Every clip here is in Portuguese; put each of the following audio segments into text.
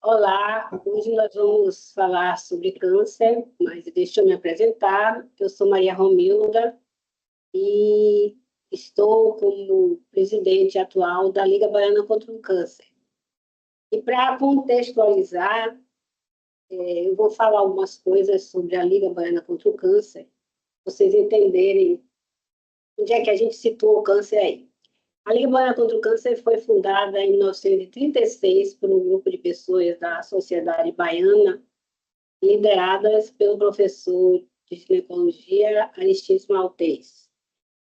Olá, hoje nós vamos falar sobre câncer, mas deixa eu me apresentar. Eu sou Maria Romilda e estou como presidente atual da Liga Baiana contra o Câncer. E para contextualizar, eu vou falar algumas coisas sobre a Liga Baiana contra o Câncer, para vocês entenderem onde é que a gente situou o câncer aí. A Liga Baiana contra o Câncer foi fundada em 1936 por um grupo de pessoas da sociedade baiana, lideradas pelo professor de ginecologia Aristides Maltês.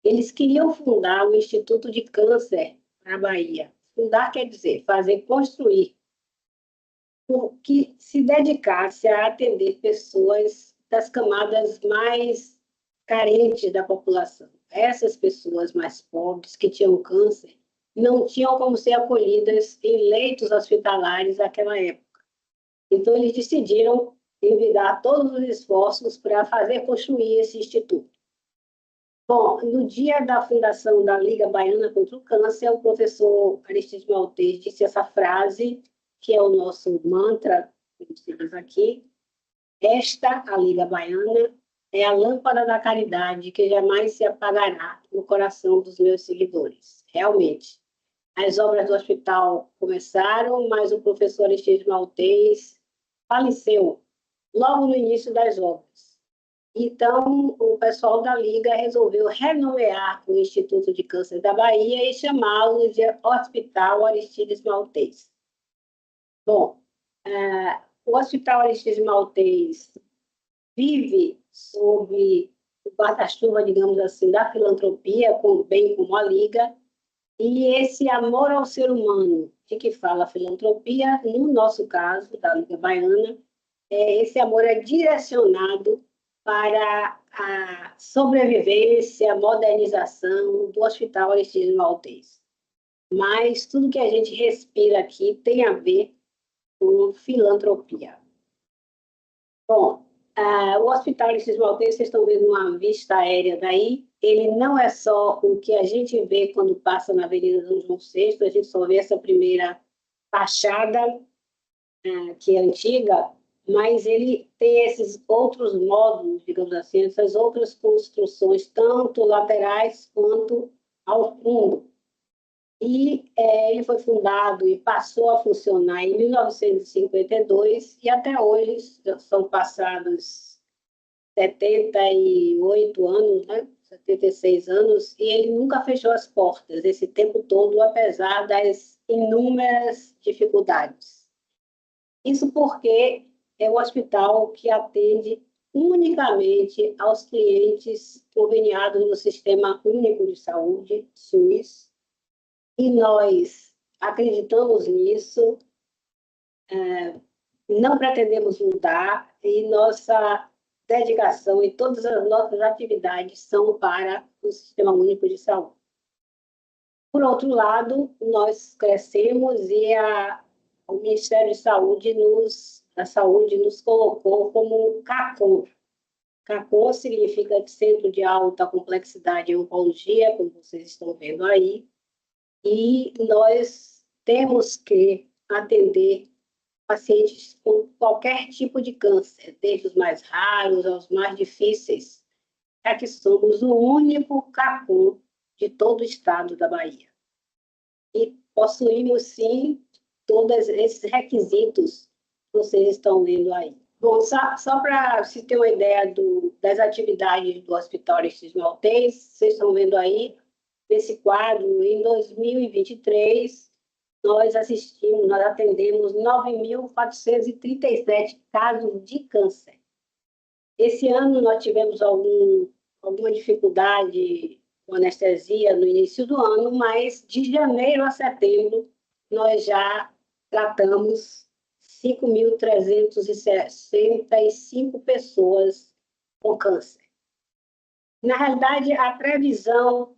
Eles queriam fundar o Instituto de Câncer na Bahia. Fundar quer dizer fazer construir, que se dedicasse a atender pessoas das camadas mais carentes da população. Essas pessoas mais pobres que tinham câncer não tinham como ser acolhidas em leitos hospitalares naquela época. Então, eles decidiram envidar todos os esforços para fazer construir esse instituto. Bom, no dia da fundação da Liga Baiana contra o Câncer, o professor Aristides Maltês disse essa frase, que é o nosso mantra, como se diz aqui: esta, a Liga Baiana, é a lâmpada da caridade que jamais se apagará no coração dos meus seguidores. Realmente, as obras do hospital começaram, mas o professor Aristides Maltês faleceu logo no início das obras. Então, o pessoal da Liga resolveu renomear o Instituto de Câncer da Bahia e chamá-lo de Hospital Aristides Maltês. Bom, o Hospital Aristides Maltês vive sob o guarda-chuva, digamos assim, da filantropia, bem como a Liga, e esse amor ao ser humano, de que fala a filantropia, no nosso caso, da Liga Baiana, esse amor é direcionado para a sobrevivência, a modernização do Hospital Aristides Maltês. Mas tudo que a gente respira aqui tem a ver com filantropia. Bom, o Hospital Aristides Maltês, vocês estão vendo uma vista aérea daí, ele não é só o que a gente vê quando passa na Avenida Dom João VI, a gente só vê essa primeira fachada, que é antiga, mas ele tem esses outros módulos, digamos assim, essas outras construções, tanto laterais quanto ao fundo. E ele foi fundado e passou a funcionar em 1952, e até hoje são passados 78 anos, né? 76 anos, e ele nunca fechou as portas esse tempo todo, apesar das inúmeras dificuldades. Isso porque é um hospital que atende unicamente aos clientes conveniados no Sistema Único de Saúde, SUS, e nós acreditamos nisso, não pretendemos mudar, e nossa dedicação e todas as nossas atividades são para o Sistema Único de Saúde. Por outro lado, nós crescemos e o Ministério da Saúde nos colocou como CACOM. CACOM significa Centro de Alta Complexidade em Oncologia, como vocês estão vendo aí, e nós temos que atender pacientes com qualquer tipo de câncer, desde os mais raros aos mais difíceis, já que somos o único CACOM de todo o estado da Bahia. E possuímos, sim, todos esses requisitos que vocês estão vendo aí. Bom, só para se ter uma ideia das atividades do Hospital Aristides Maltês, vocês estão vendo aí, nesse quadro, em 2023, nós atendemos 9.437 casos de câncer. Esse ano nós tivemos alguma dificuldade com anestesia no início do ano, mas de janeiro a setembro nós já tratamos 5.365 pessoas com câncer. Na realidade, a previsão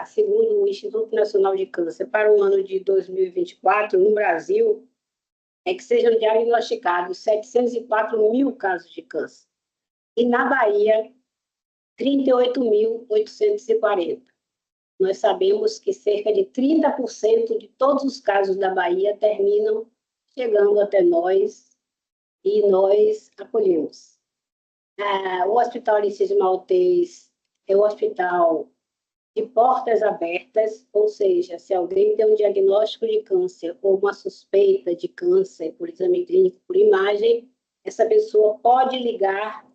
segundo o Instituto Nacional de Câncer, para o ano de 2024, no Brasil, é que sejam diagnosticados 704 mil casos de câncer. E na Bahia, 38.840. Nós sabemos que cerca de 30% de todos os casos da Bahia terminam chegando até nós e nós acolhemos. O Hospital Anicísio Maltês é um hospital de portas abertas, ou seja, se alguém tem um diagnóstico de câncer ou uma suspeita de câncer por exame clínico, por imagem, essa pessoa pode ligar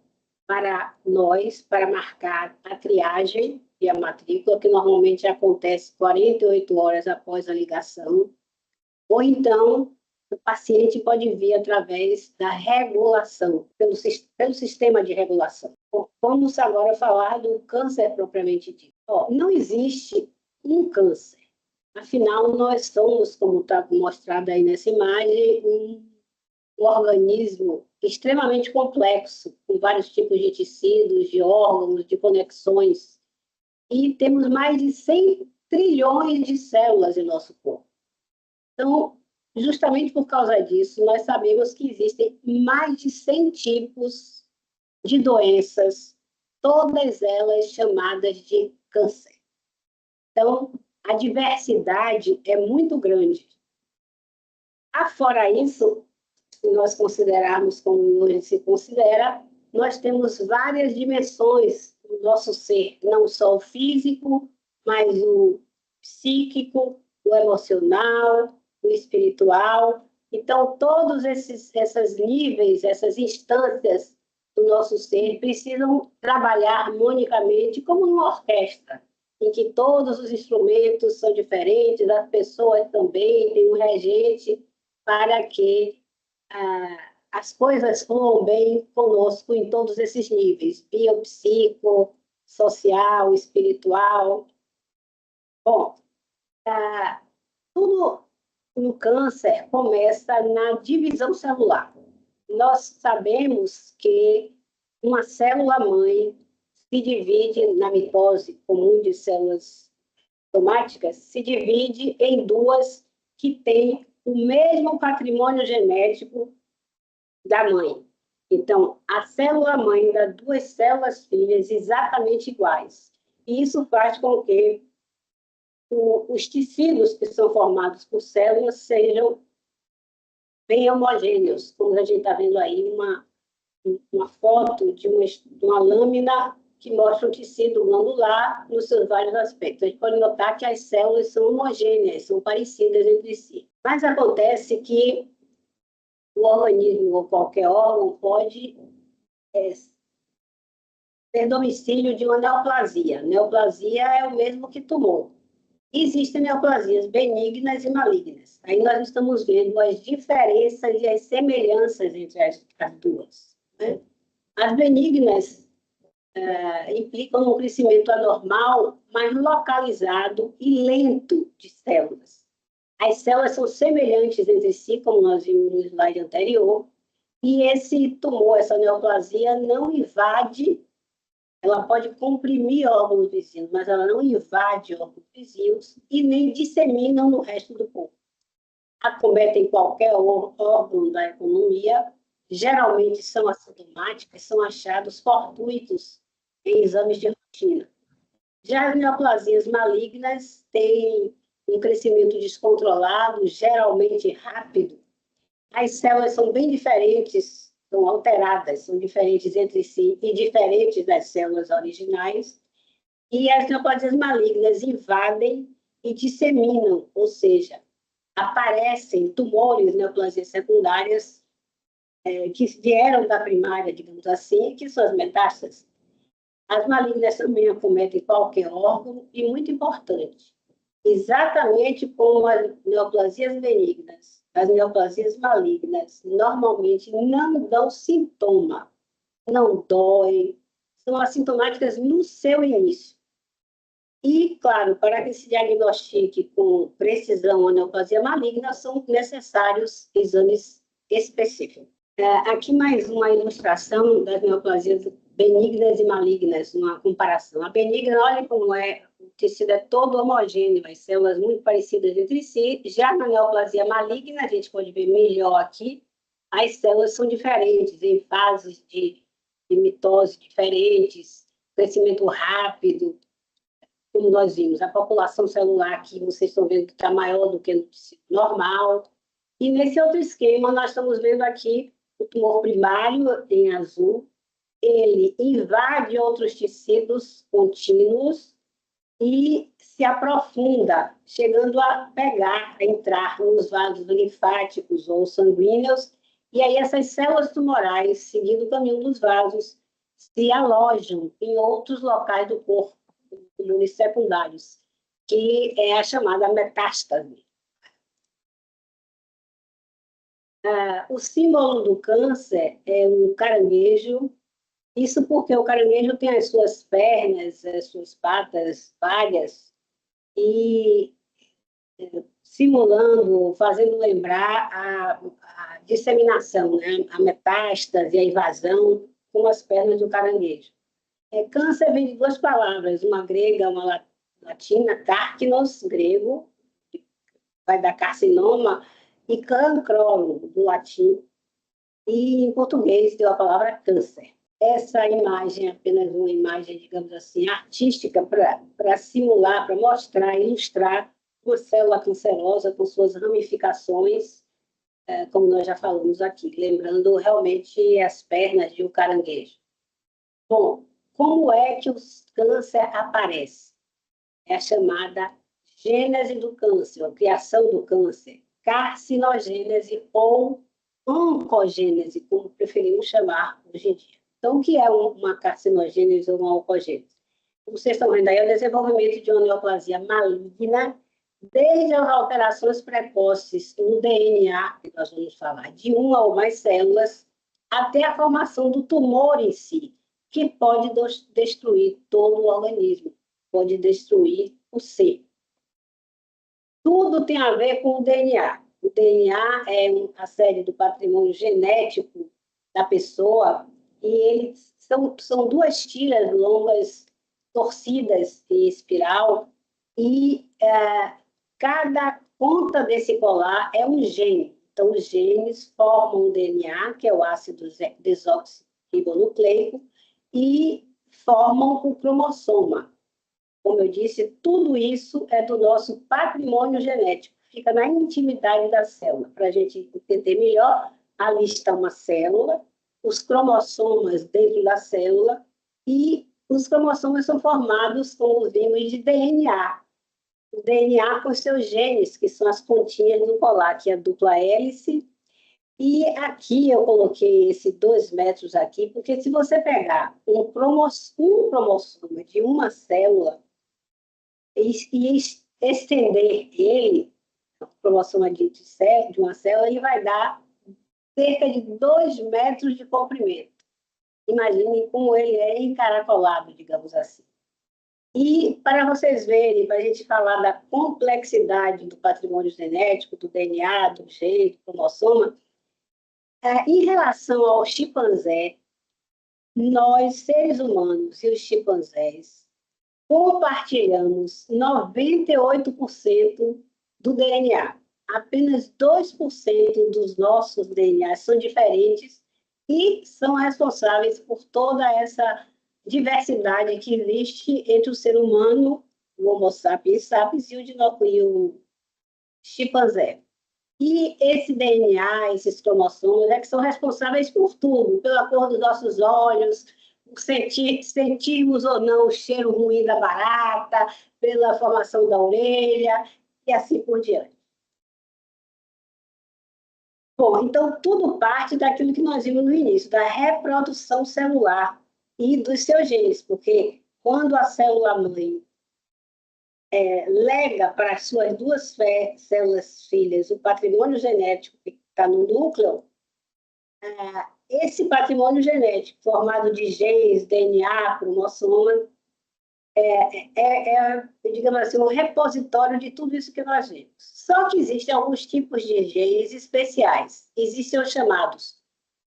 para nós para marcar a triagem e a matrícula, que normalmente acontece 48 horas após a ligação, ou então o paciente pode vir através da regulação, pelo sistema de regulação. Vamos agora falar do câncer propriamente dito. Não existe um câncer. Afinal, nós somos, como está mostrado aí nessa imagem, um organismo extremamente complexo, com vários tipos de tecidos, de órgãos, de conexões. E temos mais de 100 trilhões de células em nosso corpo. Então, justamente por causa disso, nós sabemos que existem mais de 100 tipos de doenças, todas elas chamadas de câncer. Então, a diversidade é muito grande. Afora isso, se nós considerarmos como hoje se considera, nós temos várias dimensões do nosso ser, não só o físico, mas o psíquico, o emocional, o espiritual. Então, todos esses níveis, essas instâncias do nosso ser precisam trabalhar harmonicamente como numa orquestra, em que todos os instrumentos são diferentes, as pessoas também têm um regente para que as coisas fluam bem conosco em todos esses níveis, biopsico, social, espiritual. Bom, tudo no câncer começa na divisão celular. Nós sabemos que uma célula-mãe se divide, na mitose comum de células somáticas, se divide em duas que têm o mesmo patrimônio genético da mãe. Então, a célula-mãe dá duas células-filhas exatamente iguais. E isso faz com que os tecidos que são formados por células sejam bem homogêneos, como a gente está vendo aí uma foto de uma lâmina que mostra o tecido glandular nos seus vários aspectos. A gente pode notar que as células são homogêneas, são parecidas entre si. Mas acontece que o organismo ou qualquer órgão pode ter domicílio de uma neoplasia. Neoplasia é o mesmo que tumor. Existem neoplasias benignas e malignas. Aí nós estamos vendo as diferenças e as semelhanças entre as duas. Né? As benignas implicam um crescimento anormal, mas localizado e lento de células. As células são semelhantes entre si, como nós vimos no slide anterior, e esse tumor, essa neoplasia, não invade, ela pode comprimir órgãos vizinhos, mas ela não invade órgãos vizinhos e nem dissemina no resto do corpo. Acometem qualquer órgão da economia, geralmente são assintomáticas, são achados fortuitos em exames de rotina. Já as neoplasias malignas têm um crescimento descontrolado, geralmente rápido. As células são bem diferentes, são alteradas, são diferentes entre si e diferentes das células originais. E as neoplasias malignas invadem e disseminam, ou seja, aparecem tumores, neoplasias secundárias, que vieram da primária, digamos assim, que são as metástases. As malignas também acometem qualquer órgão e, muito importante, exatamente como as neoplasias benignas, as neoplasias malignas normalmente não dão sintoma, não doem, são assintomáticas no seu início. E, claro, para que se diagnostique com precisão a neoplasia maligna, são necessários exames específicos. Aqui mais uma ilustração das neoplasias benignas e malignas, uma comparação. A benigna, olha como o tecido é todo homogêneo, as células muito parecidas entre si. Já na neoplasia maligna, a gente pode ver melhor aqui, as células são diferentes, em fases de mitose diferentes, crescimento rápido, como nós vimos. A população celular aqui, vocês estão vendo que está maior do que no tecido normal. E nesse outro esquema, nós estamos vendo aqui o tumor primário em azul, ele invade outros tecidos contínuos e se aprofunda, chegando a pegar, a entrar nos vasos linfáticos ou sanguíneos, e aí essas células tumorais, seguindo o caminho dos vasos, se alojam em outros locais do corpo, tumores secundários, que é a chamada metástase. O símbolo do câncer é um caranguejo. Isso porque o caranguejo tem as suas pernas, as suas patas várias, e simulando, fazendo lembrar a disseminação, né? A metástase, a invasão, com as pernas do caranguejo. Câncer vem de duas palavras, uma grega, uma latina, carcinos, grego, que vai dar carcinoma, e cancro, do latim, e em português deu a palavra câncer. Essa imagem é apenas uma imagem, digamos assim, artística para simular, para mostrar, ilustrar uma célula cancerosa com suas ramificações, como nós já falamos aqui, lembrando realmente as pernas de um caranguejo. Bom, como é que o câncer aparece? É a chamada gênese do câncer, a criação do câncer, carcinogênese ou oncogênese, como preferimos chamar hoje em dia. Então, o que é uma carcinogênese ou uma oncogênese? Como vocês estão vendo aí, é o desenvolvimento de uma neoplasia maligna, desde as alterações precoces no DNA, que nós vamos falar, de uma ou mais células, até a formação do tumor em si, que pode destruir todo o organismo, pode destruir o ser. Tudo tem a ver com o DNA. O DNA é a série do patrimônio genético da pessoa, e eles são duas tiras longas, torcidas em espiral, e cada ponta desse colar é um gene. Então, os genes formam o DNA, que é o ácido desoxirribonucleico, e formam o cromossoma. Como eu disse, tudo isso é do nosso patrimônio genético, fica na intimidade da célula. Para a gente entender melhor, ali está uma célula, os cromossomas dentro da célula, e os cromossomas são formados, como vimos, de DNA. O DNA com seus genes, que são as pontinhas do colar, que é a dupla hélice. E aqui eu coloquei esse 2 metros aqui, porque se você pegar um cromossoma de uma célula e estender ele, a cromossoma de uma célula, ele vai dar cerca de 2 metros de comprimento. Imaginem como ele é encaracolado, digamos assim. E para vocês verem, para a gente falar da complexidade do patrimônio genético, do DNA, do gene, do cromossoma, em relação ao chimpanzé, nós, seres humanos e os chimpanzés, compartilhamos 98% do DNA. Apenas 2% dos nossos DNAs são diferentes e são responsáveis por toda essa diversidade que existe entre o ser humano, o Homo sapiens sapiens, e o chimpanzé. E esse DNA, esses cromossomos, que são responsáveis por tudo, pela cor dos nossos olhos, por sentirmos ou não o cheiro ruim da barata, pela formação da orelha, e assim por diante. Bom, então tudo parte daquilo que nós vimos no início, da reprodução celular e dos seus genes, porque quando a célula-mãe lega para as suas duas células filhas o patrimônio genético que está no núcleo, esse patrimônio genético formado de genes, DNA, cromossoma, digamos assim, um repositório de tudo isso que nós vemos. Só que existem alguns tipos de genes especiais. Existem os chamados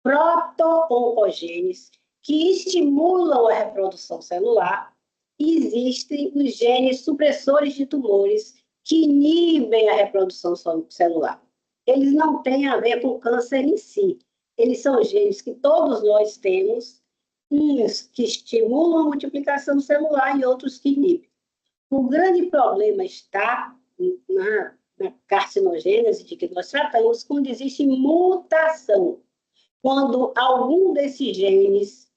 proto-oncogenes, que estimulam a reprodução celular, e existem os genes supressores de tumores, que inibem a reprodução celular. Eles não têm a ver com o câncer em si. Eles são genes que todos nós temos, uns que estimulam a multiplicação celular e outros que inibem. O grande problema está na carcinogênese de que nós tratamos, quando existe mutação, quando algum desses genes,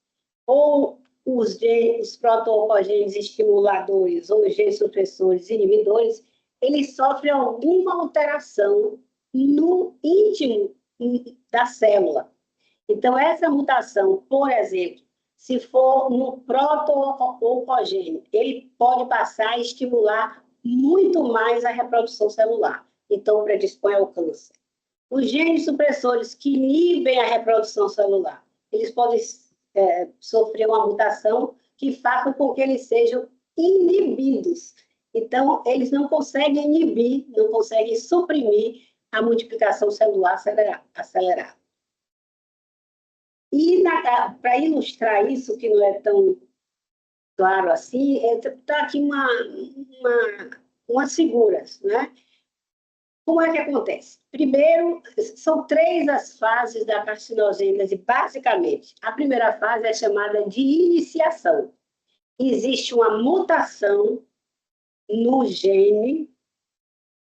ou os proto-oncogenes estimuladores, ou os genes supressores inibidores, eles sofrem alguma alteração no íntimo da célula. Então, essa mutação, por exemplo, se for no proto-oncogênio, ele pode passar a estimular muito mais a reprodução celular. Então, predispõe ao câncer. Os genes supressores que inibem a reprodução celular, eles podem sofrer uma mutação que faça com que eles sejam inibidos. Então, eles não conseguem inibir, não conseguem suprimir a multiplicação celular acelerada. E, para ilustrar isso, que não é tão claro assim, está aqui umas figuras, né? Como é que acontece? Primeiro, são 3 as fases da carcinogênese, basicamente. A primeira fase é chamada de iniciação. Existe uma mutação no gene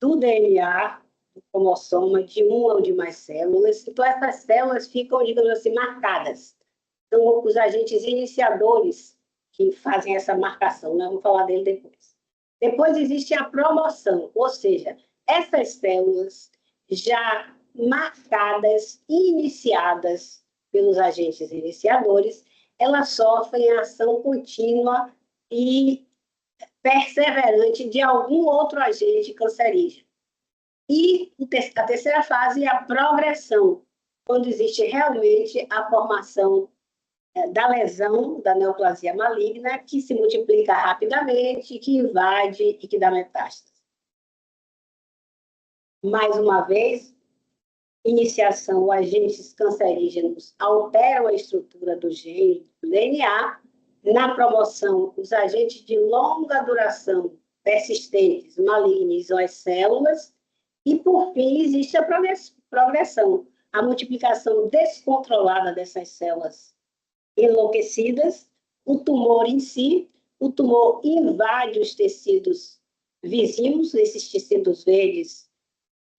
do DNA, do cromossoma, de uma ou de mais células. Então, essas células ficam, digamos assim, marcadas. São os agentes iniciadores que fazem essa marcação, né? Vamos falar dele depois. Depois existe a promoção, ou seja, essas células já marcadas, iniciadas pelos agentes iniciadores, elas sofrem a ação contínua e perseverante de algum outro agente cancerígeno. E a terceira fase é a progressão, quando existe realmente a formação da lesão, da neoplasia maligna, que se multiplica rapidamente, que invade e que dá metástase. Mais uma vez, iniciação, agentes cancerígenos alteram a estrutura do gene, do DNA. Na promoção, os agentes de longa duração persistentes malignizam as células. E, por fim, existe a progressão, a multiplicação descontrolada dessas células enlouquecidas, o tumor em si. O tumor invade os tecidos vizinhos, esses tecidos verdes.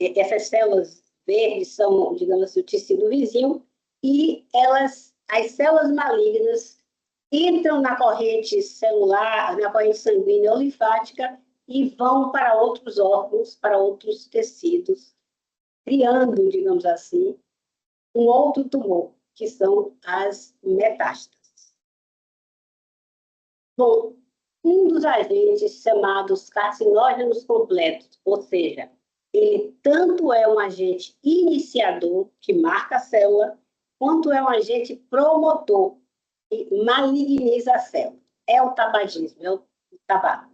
Essas células verdes são, digamos assim, o tecido vizinho, e as células malignas entram na corrente celular, na corrente sanguínea ou linfática e vão para outros órgãos, para outros tecidos, criando, digamos assim, um outro tumor, que são as metástases. Bom, um dos agentes chamados carcinógenos completos, ou seja, ele tanto é um agente iniciador, que marca a célula, quanto é um agente promotor, que maligniza a célula. É o tabagismo, é o tabaco.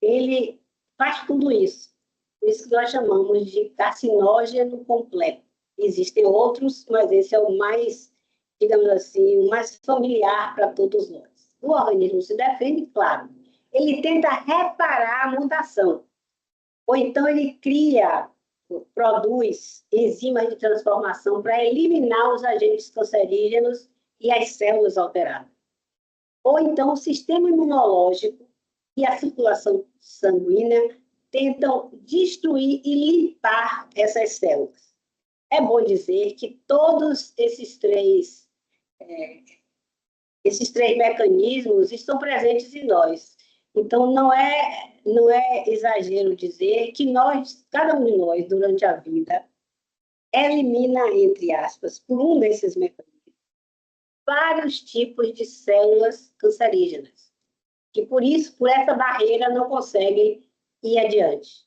Ele faz tudo isso. Por isso que nós chamamos de carcinógeno completo. Existem outros, mas esse é o mais, digamos assim, o mais familiar para todos nós. O organismo se defende, claro. Ele tenta reparar a mutação. Ou então ele produz enzimas de transformação para eliminar os agentes cancerígenos e as células alteradas. Ou então o sistema imunológico e a circulação sanguínea tentam destruir e limpar essas células. É bom dizer que todos esses três mecanismos estão presentes em nós. Então, não é exagero dizer que cada um de nós, durante a vida, elimina, entre aspas, por um desses mecanismos, vários tipos de células cancerígenas, que por essa barreira, não conseguem ir adiante.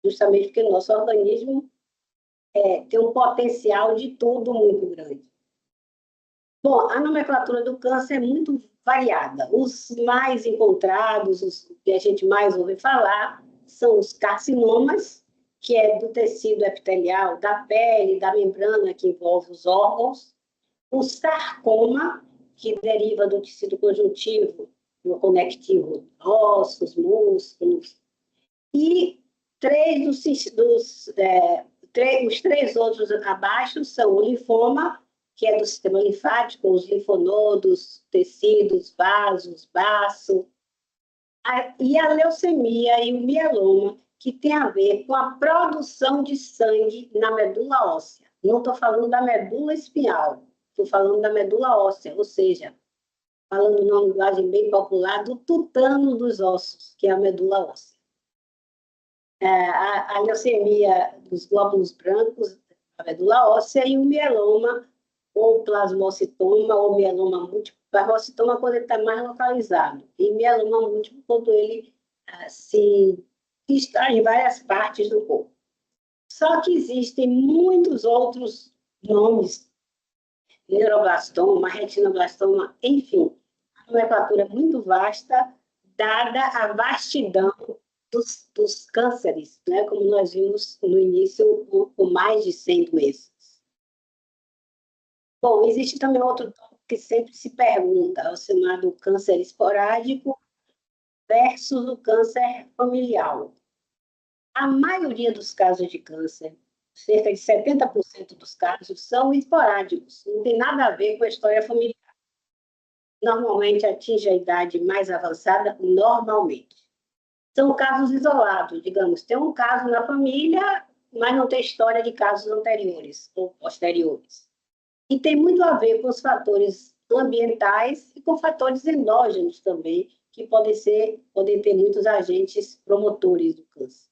Justamente porque o nosso organismo tem um potencial de tudo muito grande. Bom, a nomenclatura do câncer é muito variada. Os mais encontrados, os que a gente mais ouve falar, são os carcinomas, que é do tecido epitelial, da pele, da membrana que envolve os órgãos. O sarcoma, que deriva do tecido conjuntivo, no conectivo, ossos, músculos. E os 3 outros abaixo são o linfoma, que é do sistema linfático, os linfonodos, tecidos, vasos, baço, e a leucemia e o mieloma, que tem a ver com a produção de sangue na medula óssea. Não estou falando da medula espinhal, estou falando da medula óssea, ou seja, falando numa linguagem bem popular, do tutano dos ossos, que é a medula óssea. A leucemia dos glóbulos brancos, a medula óssea, e o mieloma, ou plasmocitoma, ou mieloma múltiplo. Plasmocitoma quando ele está mais localizado, e mieloma múltiplo quando ele está em várias partes do corpo. Só que existem muitos outros nomes, neuroblastoma, retinoblastoma, enfim, a nomenclatura é muito vasta, dada a vastidão dos cânceres, né? Como nós vimos no início, com mais de 100 doenças. Bom, existe também outro tópico que sempre se pergunta, o chamado câncer esporádico versus o câncer familiar. A maioria dos casos de câncer, cerca de 70% dos casos, são esporádicos, não tem nada a ver com a história familiar. Normalmente atinge a idade mais avançada, normalmente. São casos isolados, digamos, tem um caso na família, mas não tem história de casos anteriores ou posteriores. E tem muito a ver com os fatores ambientais e com fatores endógenos também, que podem ter muitos agentes promotores do câncer.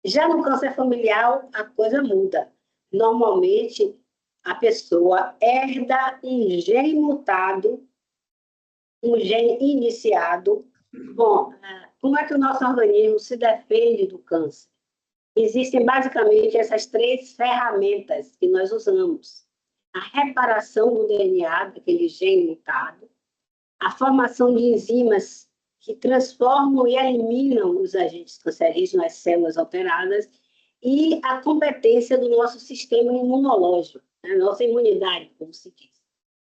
Já no câncer familiar, a coisa muda. Normalmente, a pessoa herda um gene mutado, um gene iniciado. Bom, como é que o nosso organismo se defende do câncer? Existem basicamente essas 3 ferramentas que nós usamos. A reparação do DNA, daquele gene mutado, a formação de enzimas que transformam e eliminam os agentes cancerígenos, as células alteradas, e a competência do nosso sistema imunológico, a nossa imunidade, como se diz.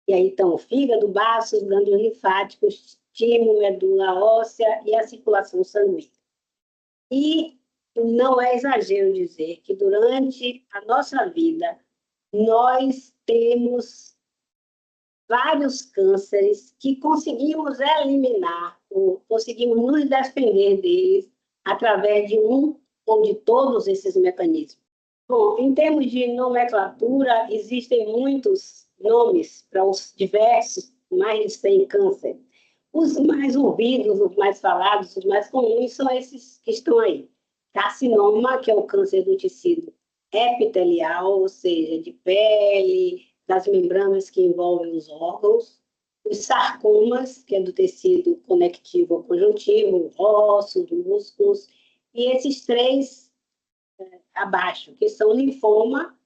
E aí estão o fígado, baços, glândulos linfáticos, timo, medula óssea e a circulação sanguínea. E não é exagero dizer que durante a nossa vida nós temos vários cânceres que conseguimos eliminar, ou conseguimos nos defender deles através de um ou de todos esses mecanismos. Bom, em termos de nomenclatura, existem muitos nomes para os diversos, mais de 100 cânceres. Os mais ouvidos, os mais falados, os mais comuns são esses que estão aí. Carcinoma, que é o câncer do tecido epitelial, ou seja, de pele, das membranas que envolvem os órgãos, os sarcomas, que é do tecido conectivo ou conjuntivo, ossos, músculos, e esses 3 abaixo, que são linfoma,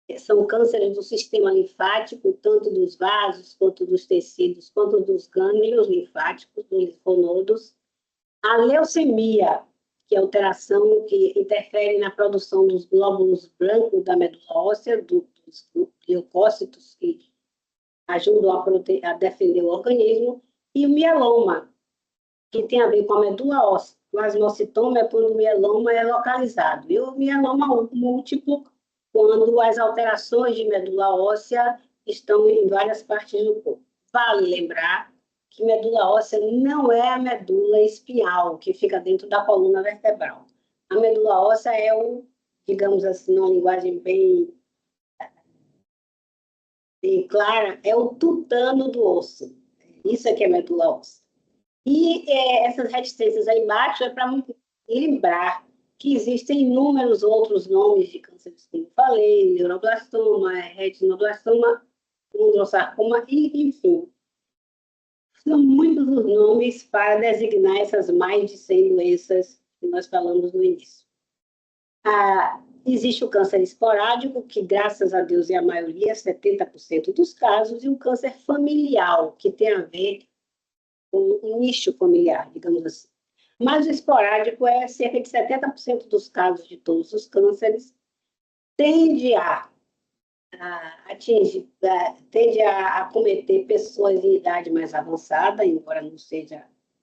que são cânceres do sistema linfático, tanto dos vasos, quanto dos tecidos, quanto dos gânglios linfáticos, dos linfonodos. A leucemia, que é alteração que interfere na produção dos glóbulos brancos da medula óssea, dos leucócitos que ajudam a defender o organismo, e o mieloma, que tem a ver com a medula óssea. O plasmocitoma é quando o mieloma é localizado, e o mieloma múltiplo, quando as alterações de medula óssea estão em várias partes do corpo. Vale lembrar que medula óssea não é a medula espinhal, que fica dentro da coluna vertebral. A medula óssea é digamos assim, numa linguagem bem clara, é o tutano do osso. Isso aqui é medula óssea. E essas reticências aí embaixo é para lembrar que existem inúmeros outros nomes de cânceres, como eu falei, neuroblastoma, retinoblastoma, condrosarcoma, e enfim. São muitos os nomes para designar essas mais de 100 doenças que nós falamos no início. Existe o câncer esporádico, que graças a Deus é a maioria, 70% dos casos, e o câncer familiar, que tem a ver com o nicho familiar, digamos assim. Mas o esporádico é cerca de 70% dos casos de todos os cânceres, tende a acometer pessoas em idade mais avançada, embora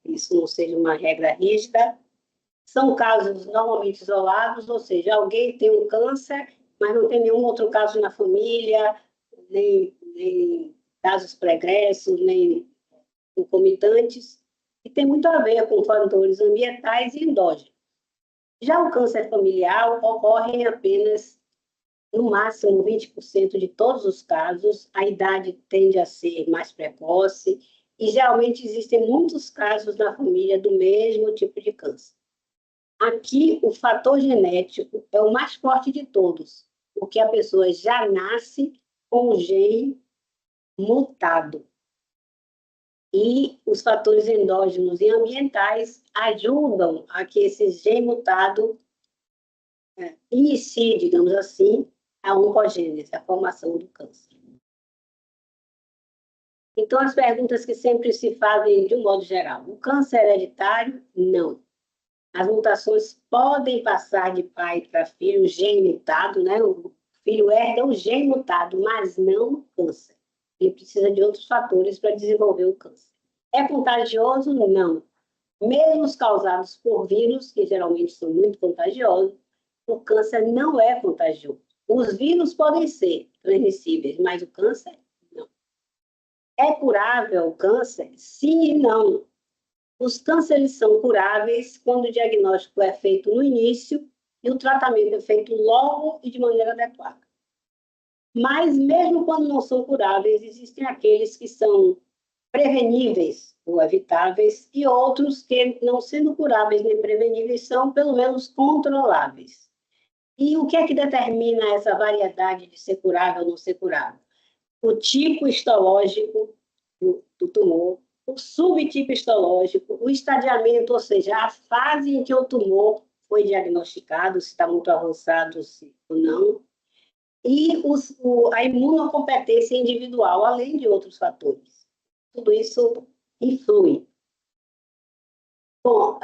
isso não seja uma regra rígida. São casos normalmente isolados, ou seja, alguém tem um câncer, mas não tem nenhum outro caso na família, nem casos pregressos, nem concomitantes, e tem muito a ver com fatores ambientais e endógenos. Já o câncer familiar ocorre em apenas, no máximo, 20% de todos os casos, a idade tende a ser mais precoce e, geralmente, existem muitos casos na família do mesmo tipo de câncer. Aqui, o fator genético é o mais forte de todos, porque a pessoa já nasce com o gene mutado. E os fatores endógenos e ambientais ajudam a que esse gene mutado inicie, digamos assim, a oncogênese, a formação do câncer. Então, as perguntas que sempre se fazem de um modo geral. O câncer é hereditário? Não. As mutações podem passar de pai para filho, o gene mutado, né? O filho herda o gene mutado, mas não o câncer. Ele precisa de outros fatores para desenvolver o câncer. É contagioso? Não. Mesmo os causados por vírus, que geralmente são muito contagiosos, o câncer não é contagioso. Os vírus podem ser transmissíveis, mas o câncer, não. É curável o câncer? Sim e não. Os cânceres são curáveis quando o diagnóstico é feito no início e o tratamento é feito logo e de maneira adequada. Mas, mesmo quando não são curáveis, existem aqueles que são preveníveis ou evitáveis e outros que, não sendo curáveis nem preveníveis, são, pelo menos, controláveis. E o que é que determina essa variedade de ser curável ou não ser curável? O tipo histológico do tumor, o subtipo histológico, o estadiamento, ou seja, a fase em que o tumor foi diagnosticado, se está muito avançado ou não, e a imunocompetência individual, além de outros fatores. Tudo isso influi. Bom,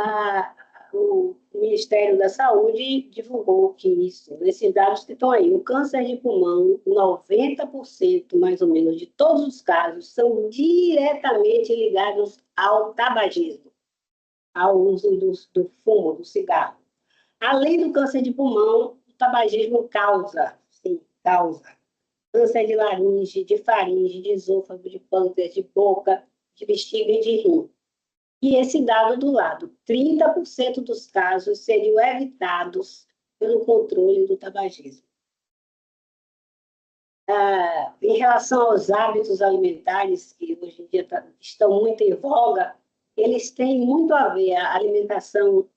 o Ministério da Saúde divulgou que esses dados que estão aí, o câncer de pulmão, 90% mais ou menos de todos os casos são diretamente ligados ao tabagismo, ao uso do fumo, do cigarro. Além do câncer de pulmão, o tabagismo causa câncer de laringe, de faringe, de esôfago, de pâncreas, de boca, de bexiga e de rim. E esse dado do lado, 30% dos casos seriam evitados pelo controle do tabagismo. Em relação aos hábitos alimentares, que hoje em dia estão muito em voga, eles têm muito a ver, a alimentação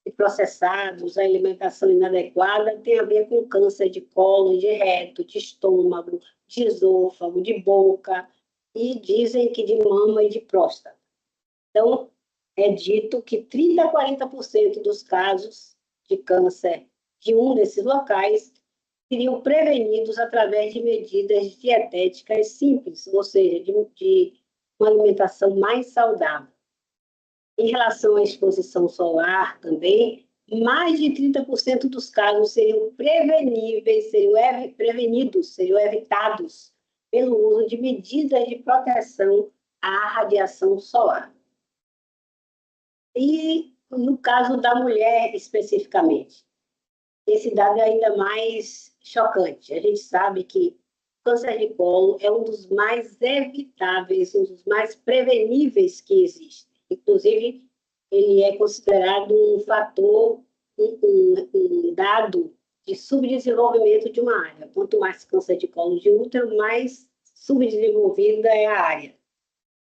de processados, a alimentação inadequada, tem a ver com câncer de colo, de reto, de estômago, de esôfago, de boca, e dizem que de mama e de próstata. Então, é dito que 30% a 40% dos casos de câncer de um desses locais seriam prevenidos através de medidas dietéticas simples, ou seja, de uma alimentação mais saudável. Em relação à exposição solar também, mais de 30% dos casos seriam preveníveis, seriam evitados pelo uso de medidas de proteção à radiação solar. E no caso da mulher especificamente, esse dado é ainda mais chocante. A gente sabe que o câncer de colo é um dos mais evitáveis, um dos mais preveníveis que existe. Inclusive, ele é considerado um fator, um dado de subdesenvolvimento de uma área. Quanto mais câncer de colo de útero, mais subdesenvolvida é a área.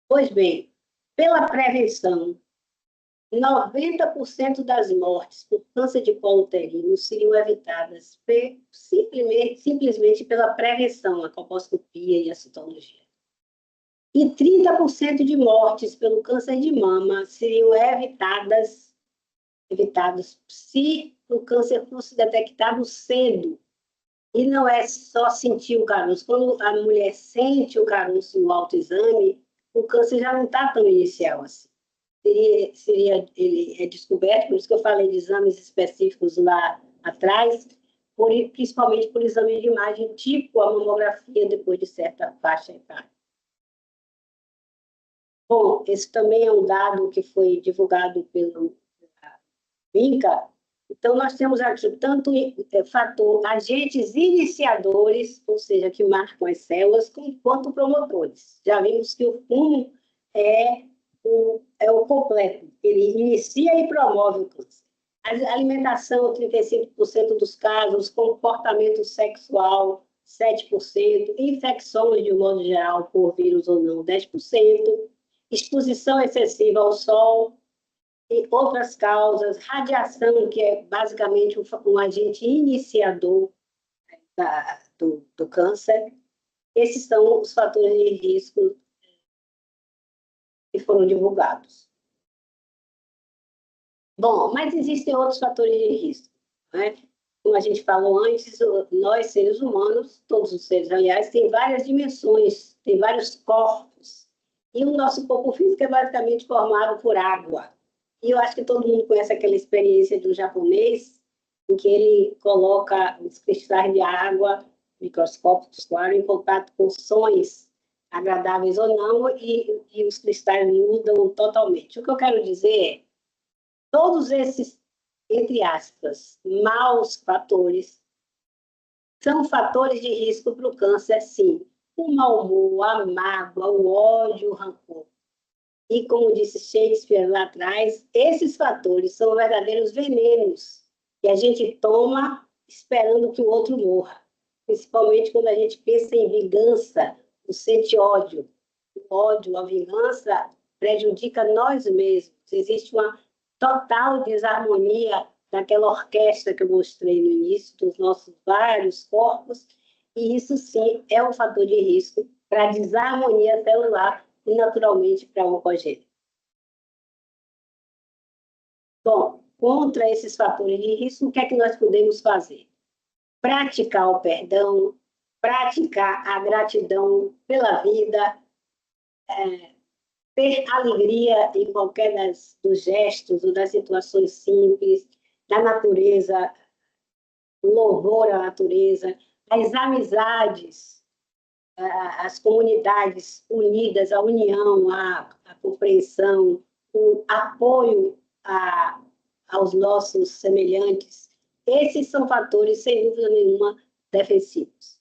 Pois bem, pela prevenção, 90% das mortes por câncer de colo uterino seriam evitadas simplesmente pela prevenção, a colposcopia e a citologia. E 30% de mortes pelo câncer de mama seriam evitados se o câncer fosse detectado cedo. E não é só sentir o caroço. Quando a mulher sente o caroço no autoexame, o câncer já não está tão inicial assim. Ele é descoberto, por isso que eu falei de exames específicos lá atrás, principalmente por exame de imagem, tipo a mamografia, depois de certa faixa etária. Bom, esse também é um dado que foi divulgado pelo INCA. Então, nós temos aqui tanto agentes iniciadores, ou seja, que marcam as células, quanto promotores. Já vimos que o fumo é o completo, ele inicia e promove o câncer. A alimentação, 35% dos casos, comportamento sexual, 7%, infecções, de um modo geral, por vírus ou não, 10%, exposição excessiva ao sol e outras causas, radiação, que é basicamente um agente iniciador do câncer. Esses são os fatores de risco que foram divulgados. Bom, mas existem outros fatores de risco, né? Como a gente falou antes, nós, seres humanos, todos os seres, aliás, têm várias dimensões, tem vários corpos. E o nosso corpo físico é basicamente formado por água. E eu acho que todo mundo conhece aquela experiência de um japonês, em que ele coloca os cristais de água, microscópicos, claro, em contato com sons agradáveis ou não, e os cristais mudam totalmente. O que eu quero dizer é, todos esses, entre aspas, maus fatores, são fatores de risco para o câncer, sim. O mau humor, a mágoa, o ódio, o rancor. E, como disse Shakespeare lá atrás, esses fatores são verdadeiros venenos que a gente toma esperando que o outro morra. Principalmente quando a gente pensa em vingança, ou sente ódio. O ódio, a vingança, prejudica nós mesmos. Existe uma total desarmonia daquela orquestra que eu mostrei no início, dos nossos vários corpos, e isso sim é um fator de risco para a desarmonia celular e, naturalmente, para a oncogênese. Bom, contra esses fatores de risco, o que é que nós podemos fazer? Praticar o perdão, praticar a gratidão pela vida, ter alegria em qualquer dos gestos ou das situações simples, da natureza, louvor à natureza, as amizades, as comunidades unidas, a união, a compreensão, o apoio aos nossos semelhantes. Esses são fatores, sem dúvida nenhuma, defensivos.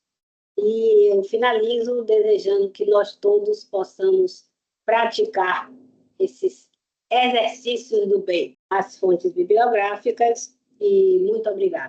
E eu finalizo desejando que nós todos possamos praticar esses exercícios do bem. As fontes bibliográficas, e muito obrigada.